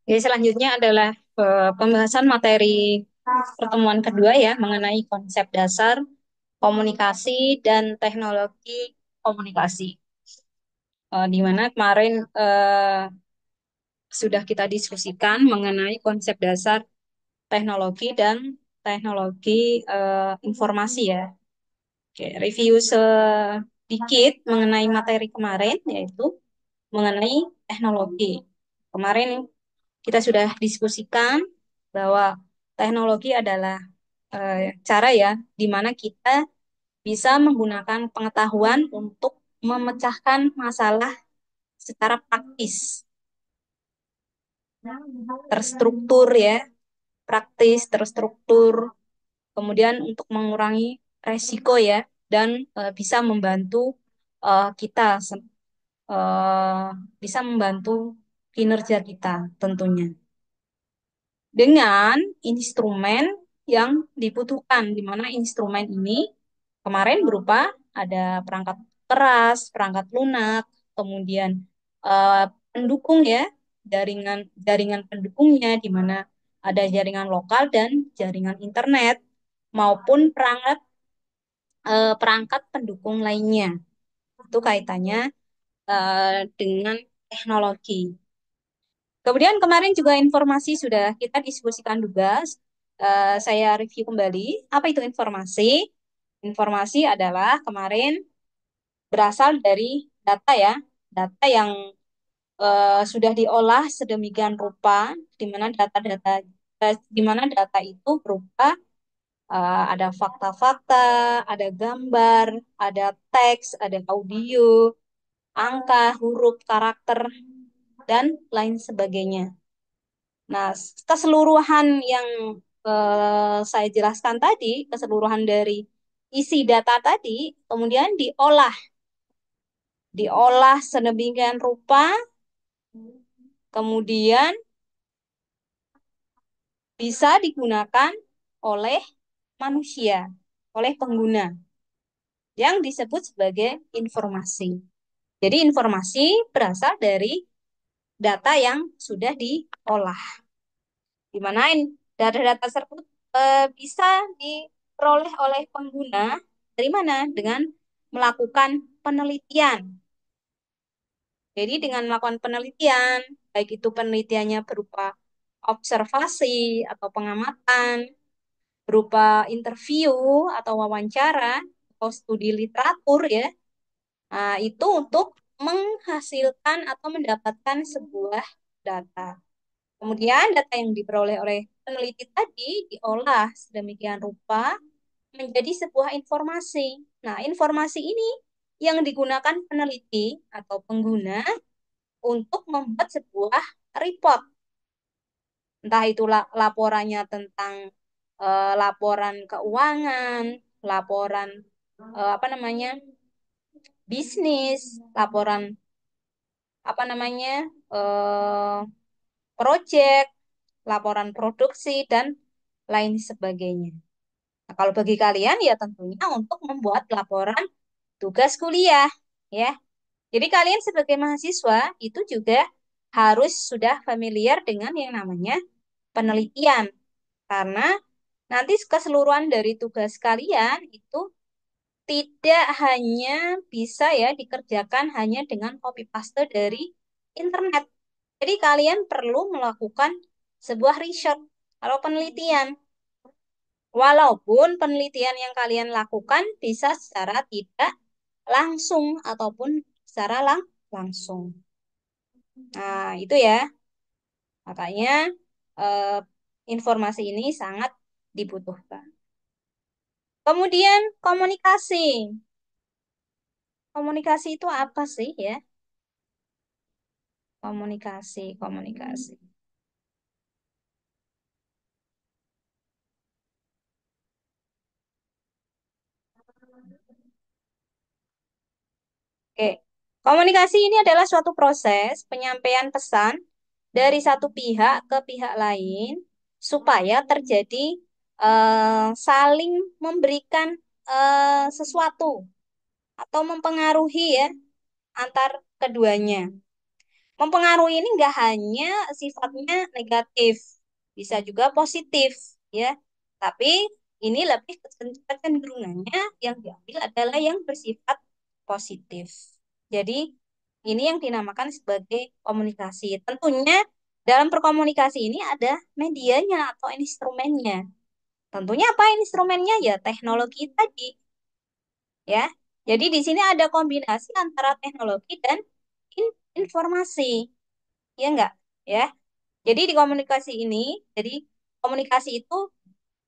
Jadi selanjutnya adalah pembahasan materi pertemuan kedua ya mengenai konsep dasar komunikasi dan teknologi komunikasi. Di mana kemarin sudah kita diskusikan mengenai konsep dasar teknologi dan teknologi informasi ya. Oke, review sedikit mengenai materi kemarin yaitu mengenai teknologi. Kemarin kita sudah diskusikan bahwa teknologi adalah cara ya di mana kita bisa menggunakan pengetahuan untuk memecahkan masalah secara praktis, terstruktur ya, praktis, terstruktur, kemudian untuk mengurangi resiko ya, dan bisa membantu kita, eh, bisa membantu kinerja kita tentunya. Dengan instrumen yang dibutuhkan, di mana instrumen ini kemarin berupa ada perangkat keras, perangkat lunak, kemudian pendukung ya, jaringan jaringan pendukungnya di mana ada jaringan lokal dan jaringan internet maupun perangkat pendukung lainnya. Itu kaitannya dengan teknologi. Kemudian kemarin juga informasi sudah kita diskusikan juga. Saya review kembali. Apa itu informasi? Informasi adalah kemarin berasal dari data ya, data yang sudah diolah sedemikian rupa, di mana data itu berupa ada fakta-fakta, ada gambar, ada teks, ada audio, angka, huruf, karakter, dan lain sebagainya. Nah, keseluruhan yang saya jelaskan tadi, keseluruhan dari isi data tadi, kemudian diolah sedemikian rupa, kemudian bisa digunakan oleh manusia, oleh pengguna, yang disebut sebagai informasi. Jadi informasi berasal dari data yang sudah diolah. Di mana data-data tersebut bisa diperoleh oleh pengguna dari mana? Dengan melakukan penelitian. Jadi dengan melakukan penelitian, baik itu penelitiannya berupa observasi atau pengamatan, berupa interview atau wawancara, atau studi literatur ya, nah, itu untuk menghasilkan atau mendapatkan sebuah data. Kemudian data yang diperoleh oleh peneliti tadi diolah sedemikian rupa menjadi sebuah informasi. Nah, informasi ini yang digunakan peneliti atau pengguna untuk membuat sebuah report. Entah itu laporannya tentang laporan keuangan, laporan apa namanya? Bisnis, laporan apa namanya? eh project, laporan produksi dan lain sebagainya. Nah, kalau bagi kalian ya tentunya untuk membuat laporan tugas kuliah ya. Jadi kalian sebagai mahasiswa itu juga harus sudah familiar dengan yang namanya penelitian karena nanti keseluruhan dari tugas kalian itu tidak hanya bisa ya dikerjakan hanya dengan copy paste dari internet. Jadi kalian perlu melakukan sebuah riset atau penelitian. Walaupun penelitian yang kalian lakukan bisa secara tidak langsung ataupun secara langsung. Nah, itu ya. Makanya eh, informasi ini sangat dibutuhkan. Kemudian komunikasi. Komunikasi itu apa sih ya? Komunikasi, komunikasi. Oke. Komunikasi ini adalah suatu proses penyampaian pesan dari satu pihak ke pihak lain supaya terjadi saling memberikan sesuatu atau mempengaruhi ya antar keduanya. Mempengaruhi ini nggak hanya sifatnya negatif, bisa juga positif, ya. Tapi ini lebih kecenderungannya yang diambil adalah yang bersifat positif. Jadi ini yang dinamakan sebagai komunikasi. Tentunya dalam berkomunikasi ini ada medianya atau instrumennya. Tentunya apa instrumennya? Ya teknologi tadi, ya. Jadi di sini ada kombinasi antara teknologi dan informasi, ya enggak? Ya. Jadi di komunikasi ini, jadi komunikasi itu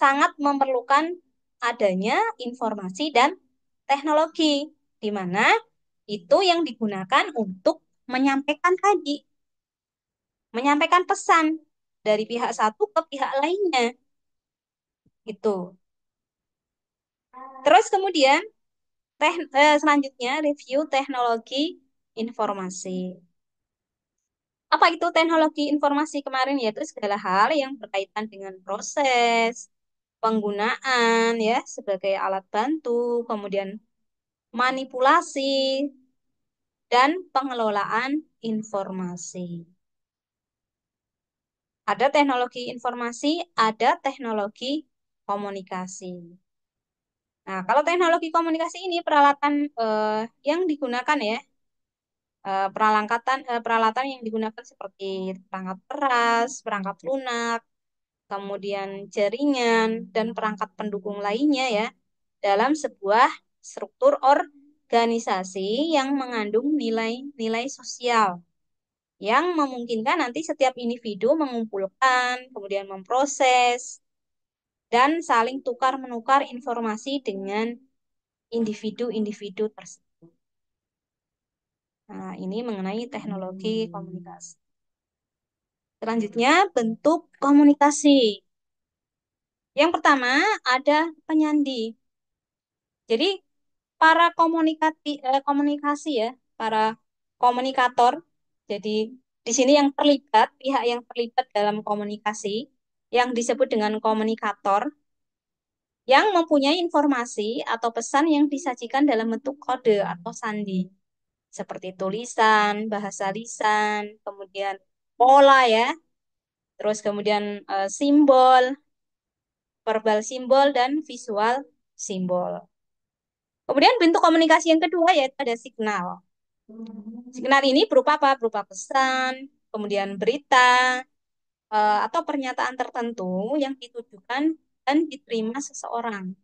sangat memerlukan adanya informasi dan teknologi, di mana itu yang digunakan untuk menyampaikan tadi, menyampaikan pesan dari pihak satu ke pihak lainnya, itu. Terus kemudian selanjutnya review teknologi informasi. Apa itu teknologi informasi kemarin? Yaitu segala hal yang berkaitan dengan proses, penggunaan ya sebagai alat bantu, kemudian manipulasi dan pengelolaan informasi. Ada teknologi informasi, ada teknologi komunikasi. Nah, kalau teknologi komunikasi ini peralatan yang digunakan ya, peralatan yang digunakan seperti perangkat keras, perangkat lunak, kemudian jaringan dan perangkat pendukung lainnya ya dalam sebuah struktur organisasi yang mengandung nilai-nilai sosial yang memungkinkan nanti setiap individu mengumpulkan, kemudian memproses, dan saling tukar-menukar informasi dengan individu-individu tersebut. Nah, ini mengenai teknologi komunikasi. Selanjutnya, bentuk komunikasi. Yang pertama, ada penyandi. Jadi, para komunikasi ya, para komunikator. Jadi, di sini yang terlibat, pihak yang terlibat dalam komunikasi, yang disebut dengan komunikator, yang mempunyai informasi atau pesan yang disajikan dalam bentuk kode atau sandi, seperti tulisan, bahasa lisan, kemudian pola ya, terus kemudian simbol, verbal simbol, dan visual simbol. Kemudian bentuk komunikasi yang kedua yaitu ada signal. Signal ini berupa apa? Berupa pesan, kemudian berita, atau pernyataan tertentu yang ditujukan dan diterima seseorang.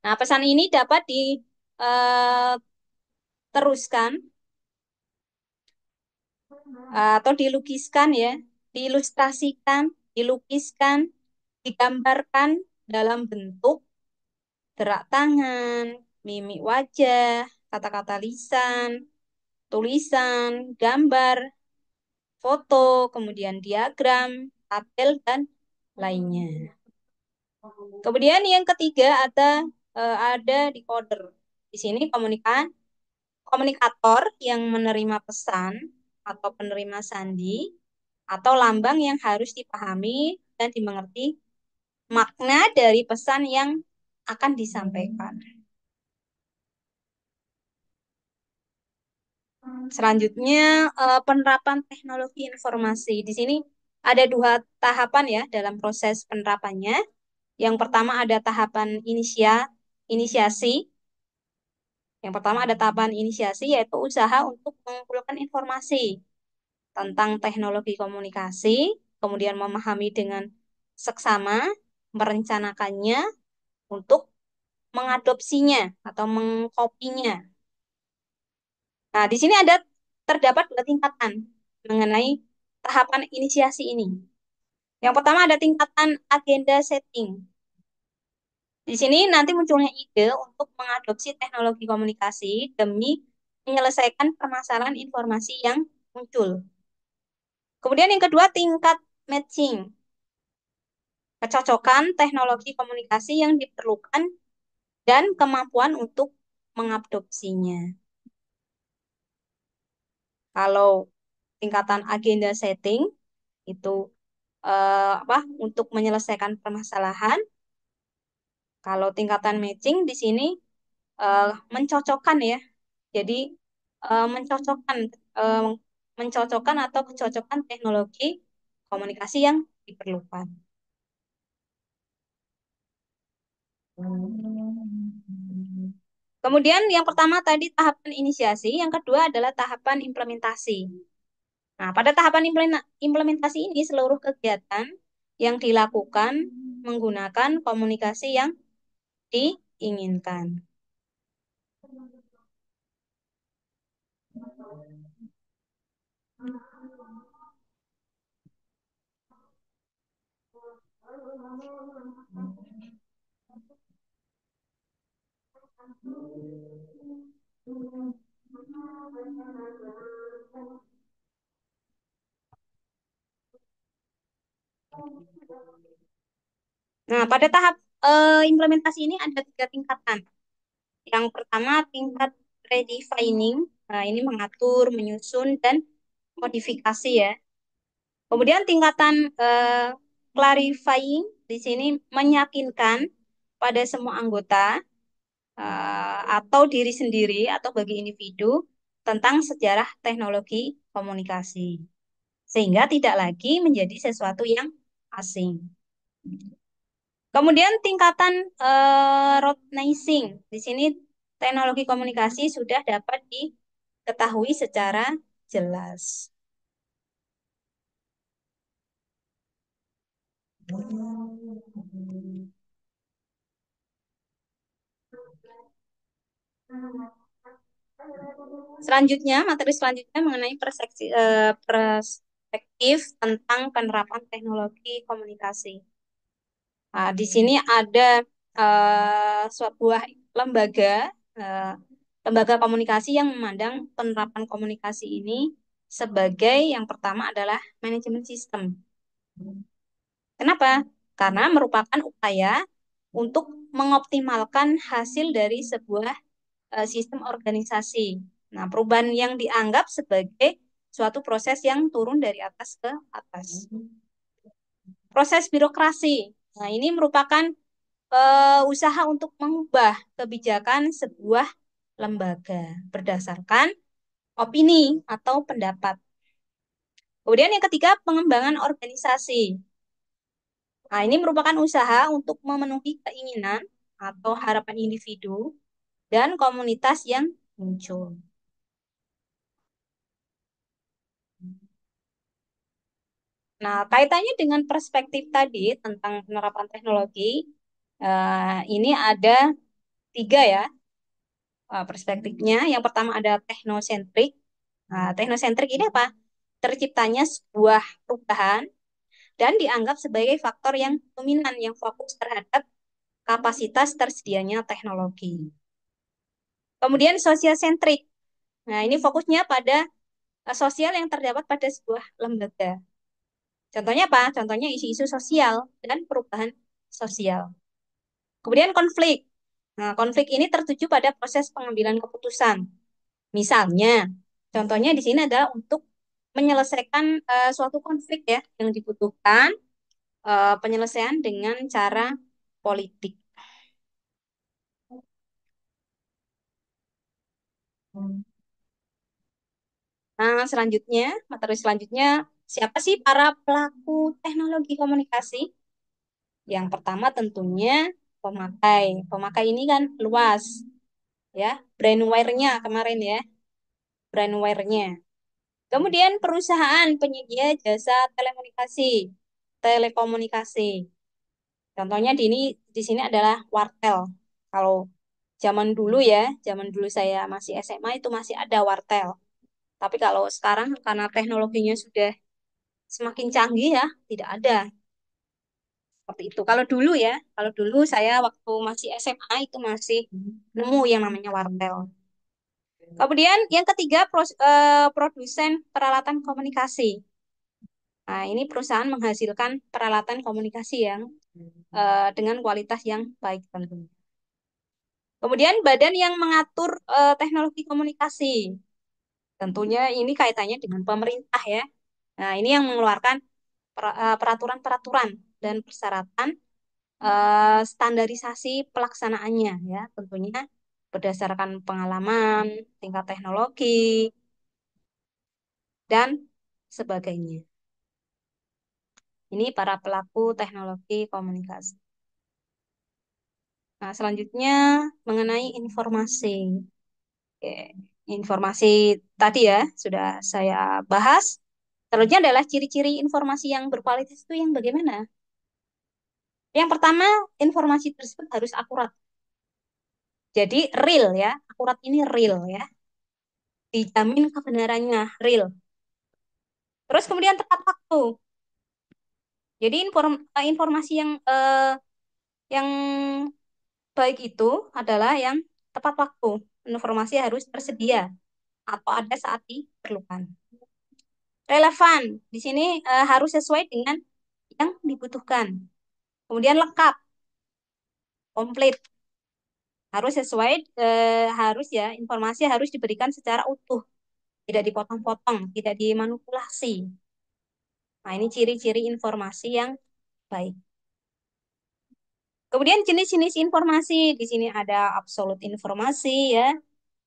Nah, pesan ini dapat diteruskan atau dilukiskan ya, diilustrasikan, dilukiskan, digambarkan dalam bentuk gerak tangan, mimik wajah, kata-kata lisan, tulisan, gambar, foto, kemudian diagram, tabel, dan lainnya. Kemudian yang ketiga ada decoder. Di sini komunikator yang menerima pesan atau penerima sandi atau lambang yang harus dipahami dan dimengerti makna dari pesan yang akan disampaikan. Selanjutnya penerapan teknologi informasi. Di sini ada dua tahapan ya dalam proses penerapannya. Yang pertama ada tahapan inisiasi. Yang pertama ada tahapan inisiasi yaitu usaha untuk mengumpulkan informasi tentang teknologi komunikasi, kemudian memahami dengan seksama, merencanakannya untuk mengadopsinya atau mengkopinya. Nah, di sini terdapat dua tingkatan mengenai tahapan inisiasi ini. Yang pertama ada tingkatan agenda setting. Di sini nanti munculnya ide untuk mengadopsi teknologi komunikasi demi menyelesaikan permasalahan informasi yang muncul. Kemudian yang kedua tingkat matching, kecocokan teknologi komunikasi yang diperlukan dan kemampuan untuk mengadopsinya. Kalau tingkatan agenda setting itu untuk menyelesaikan permasalahan. Kalau tingkatan matching di sini mencocokkan ya. Jadi mencocokkan mencocokkan atau kecocokan teknologi komunikasi yang diperlukan. Kemudian yang pertama tadi tahapan inisiasi, yang kedua adalah tahapan implementasi. Nah, pada tahapan implementasi ini seluruh kegiatan yang dilakukan menggunakan komunikasi yang diinginkan. Nah, pada tahap implementasi ini ada tiga tingkatan. Yang pertama tingkat redefining, nah ini mengatur, menyusun, dan modifikasi ya. Kemudian tingkatan clarifying di sini meyakinkan pada semua anggota atau diri sendiri atau bagi individu tentang sejarah teknologi komunikasi, sehingga tidak lagi menjadi sesuatu yang asing. Kemudian tingkatan rootnizing, di sini teknologi komunikasi sudah dapat diketahui secara jelas. Selanjutnya, materi selanjutnya mengenai perspektif tentang penerapan teknologi komunikasi. Nah, di sini ada sebuah lembaga, eh, lembaga komunikasi yang memandang penerapan komunikasi ini sebagai yang pertama adalah manajemen sistem. Kenapa? Karena merupakan upaya untuk mengoptimalkan hasil dari sebuah sistem organisasi. Nah, perubahan yang dianggap sebagai suatu proses yang turun dari atas ke atas. Proses birokrasi. Nah, ini merupakan usaha untuk mengubah kebijakan sebuah lembaga berdasarkan opini atau pendapat. Kemudian yang ketiga, pengembangan organisasi. Nah, ini merupakan usaha untuk memenuhi keinginan atau harapan individu dan komunitas yang muncul. Nah, kaitannya dengan perspektif tadi tentang penerapan teknologi, ini ada tiga ya perspektifnya. Yang pertama ada teknosentrik. Nah, teknosentrik ini apa? Terciptanya sebuah perubahan dan dianggap sebagai faktor yang dominan yang fokus terhadap kapasitas tersedianya teknologi. Kemudian sosiosentrik. Nah, ini fokusnya pada sosial yang terdapat pada sebuah lembaga. Contohnya apa? Contohnya isu-isu sosial dan perubahan sosial. Kemudian konflik. Nah, konflik ini tertuju pada proses pengambilan keputusan. Misalnya, contohnya di sini adalah untuk menyelesaikan suatu konflik ya yang dibutuhkan penyelesaian dengan cara politik. Nah, selanjutnya, materi selanjutnya, siapa sih para pelaku teknologi komunikasi? Yang pertama tentunya pemakai. Pemakai ini kan luas, ya, brandware-nya kemarin ya, brandware-nya. Kemudian perusahaan penyedia jasa telekomunikasi. Contohnya di sini adalah wartel. Kalau zaman dulu ya, zaman dulu saya masih SMA itu masih ada wartel. Tapi kalau sekarang karena teknologinya sudah semakin canggih ya, tidak ada seperti itu. Kalau dulu saya waktu masih SMA itu masih nemu yang namanya wartel. Kemudian yang ketiga produsen peralatan komunikasi. Nah, ini perusahaan menghasilkan peralatan komunikasi yang dengan kualitas yang baik tentunya. Kemudian badan yang mengatur teknologi komunikasi. Tentunya ini kaitannya dengan pemerintah ya. Nah, ini yang mengeluarkan peraturan-peraturan dan persyaratan standarisasi pelaksanaannya ya. Tentunya berdasarkan pengalaman, tingkat teknologi. dan sebagainya. Ini para pelaku teknologi komunikasi. Nah, selanjutnya mengenai informasi. Oke, informasi tadi ya sudah saya bahas. Selanjutnya adalah ciri-ciri informasi yang berkualitas itu yang bagaimana? Yang pertama, informasi tersebut harus akurat. Jadi real ya, akurat ini real ya. Dijamin kebenarannya real. Terus kemudian tepat waktu. Jadi informasi yang baik itu adalah yang tepat waktu. Informasi harus tersedia atau ada saat diperlukan. Relevan. Di sini harus sesuai dengan yang dibutuhkan. Kemudian lengkap, komplit. Harus sesuai, harus ya, informasi harus diberikan secara utuh, tidak dipotong-potong, tidak dimanipulasi. Nah, ini ciri-ciri informasi yang baik. Kemudian jenis-jenis informasi, di sini ada absolute informasi ya,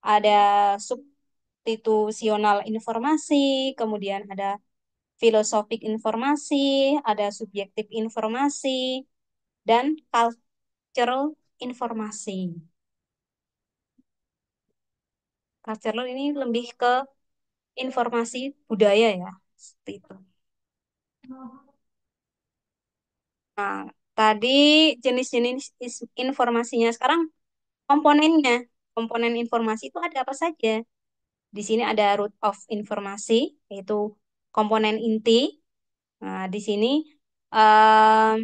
ada substitusional informasi, kemudian ada filosofik informasi, ada subjektif informasi, dan cultural informasi. Cultural ini lebih ke informasi budaya ya, seperti itu. Nah, tadi jenis-jenis informasinya. Sekarang komponennya. Komponen informasi itu ada apa saja? Di sini ada root of informasi, yaitu komponen inti. Nah, di sini eh,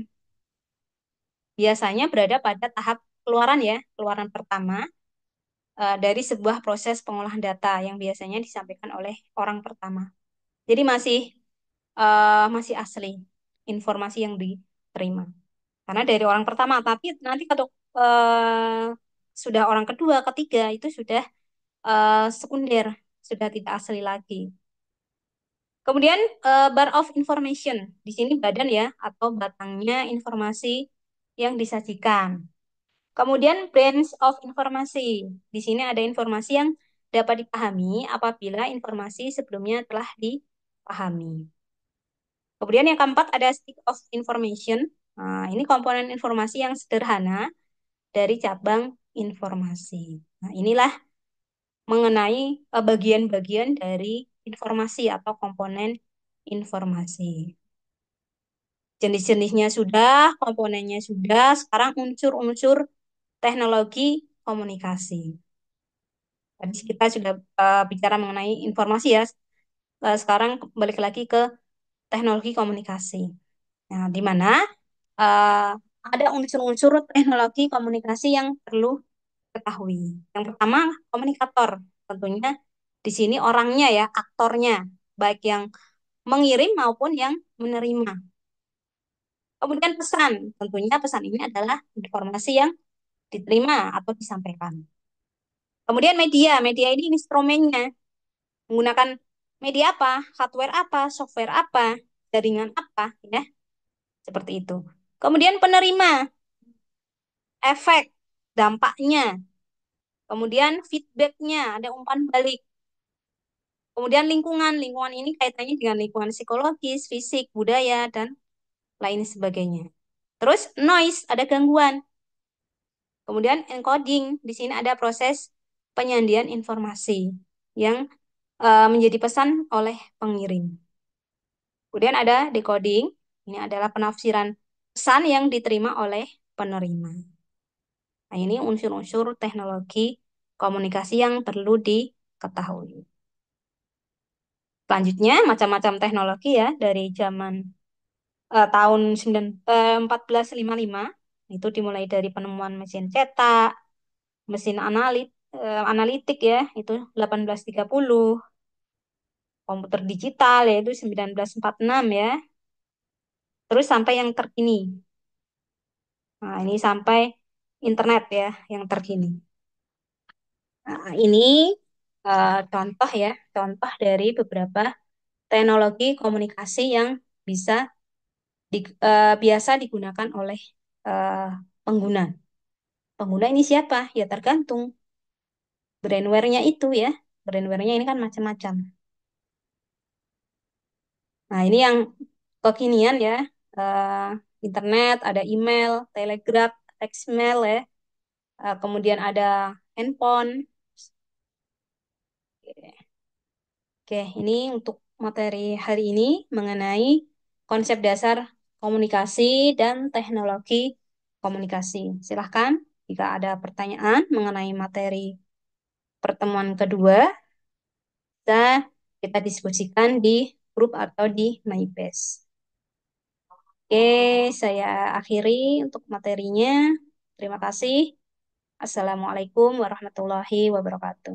biasanya berada pada tahap keluaran ya, keluaran pertama dari sebuah proses pengolahan data yang biasanya disampaikan oleh orang pertama. Jadi masih asli informasi yang diterima. Karena dari orang pertama, tapi nanti kalau sudah orang kedua, ketiga itu sudah sekunder, sudah tidak asli lagi. Kemudian bar of information, di sini badan ya atau batangnya informasi yang disajikan. Kemudian branch of informasi, di sini ada informasi yang dapat dipahami apabila informasi sebelumnya telah dipahami. Kemudian yang keempat ada stick of information. Nah, ini komponen informasi yang sederhana dari cabang informasi. Nah, inilah mengenai bagian-bagian dari informasi atau komponen informasi. Jenis-jenisnya sudah, komponennya sudah, sekarang unsur-unsur teknologi komunikasi. Tadi kita sudah bicara mengenai informasi ya. Sekarang balik lagi ke teknologi komunikasi. Nah, di mana eh, ada unsur-unsur teknologi komunikasi yang perlu ketahui. Yang pertama, komunikator. Tentunya di sini orangnya ya, aktornya, baik yang mengirim maupun yang menerima. Kemudian pesan. Tentunya pesan ini adalah informasi yang diterima atau disampaikan. Kemudian media. Media ini instrumennya. Menggunakan media apa, hardware apa, software apa, jaringan apa, ya, seperti itu. Kemudian penerima, efek, dampaknya. Kemudian feedbacknya, ada umpan balik. Kemudian lingkungan, lingkungan ini kaitannya dengan lingkungan psikologis, fisik, budaya, dan lain sebagainya. Terus noise, ada gangguan. Kemudian encoding, di sini ada proses penyandian informasi yang menjadi pesan oleh pengirim. Kemudian ada decoding, ini adalah penafsiran pesan yang diterima oleh penerima. Nah, ini unsur-unsur teknologi komunikasi yang perlu diketahui. Selanjutnya, macam-macam teknologi ya, dari zaman tahun 1455, itu dimulai dari penemuan mesin cetak, mesin analitik ya, itu 1830, komputer digital yaitu 1946 ya, terus sampai yang terkini. Nah, ini sampai internet ya, yang terkini. Nah, ini contoh ya, contoh dari beberapa teknologi komunikasi yang bisa biasa digunakan oleh eh, pengguna. Pengguna ini siapa? Ya tergantung brandware-nya itu ya. Brandware-nya ini kan macam-macam. Nah, ini yang kekinian ya. Eh, internet, ada email, telegraf, text mail ya. Kemudian ada handphone. Oke, ini untuk materi hari ini mengenai konsep dasar komunikasi dan teknologi komunikasi. Silahkan jika ada pertanyaan mengenai materi pertemuan kedua, bisa kita diskusikan di grup atau di MyPage. Oke, saya akhiri untuk materinya. Terima kasih. Assalamualaikum warahmatullahi wabarakatuh.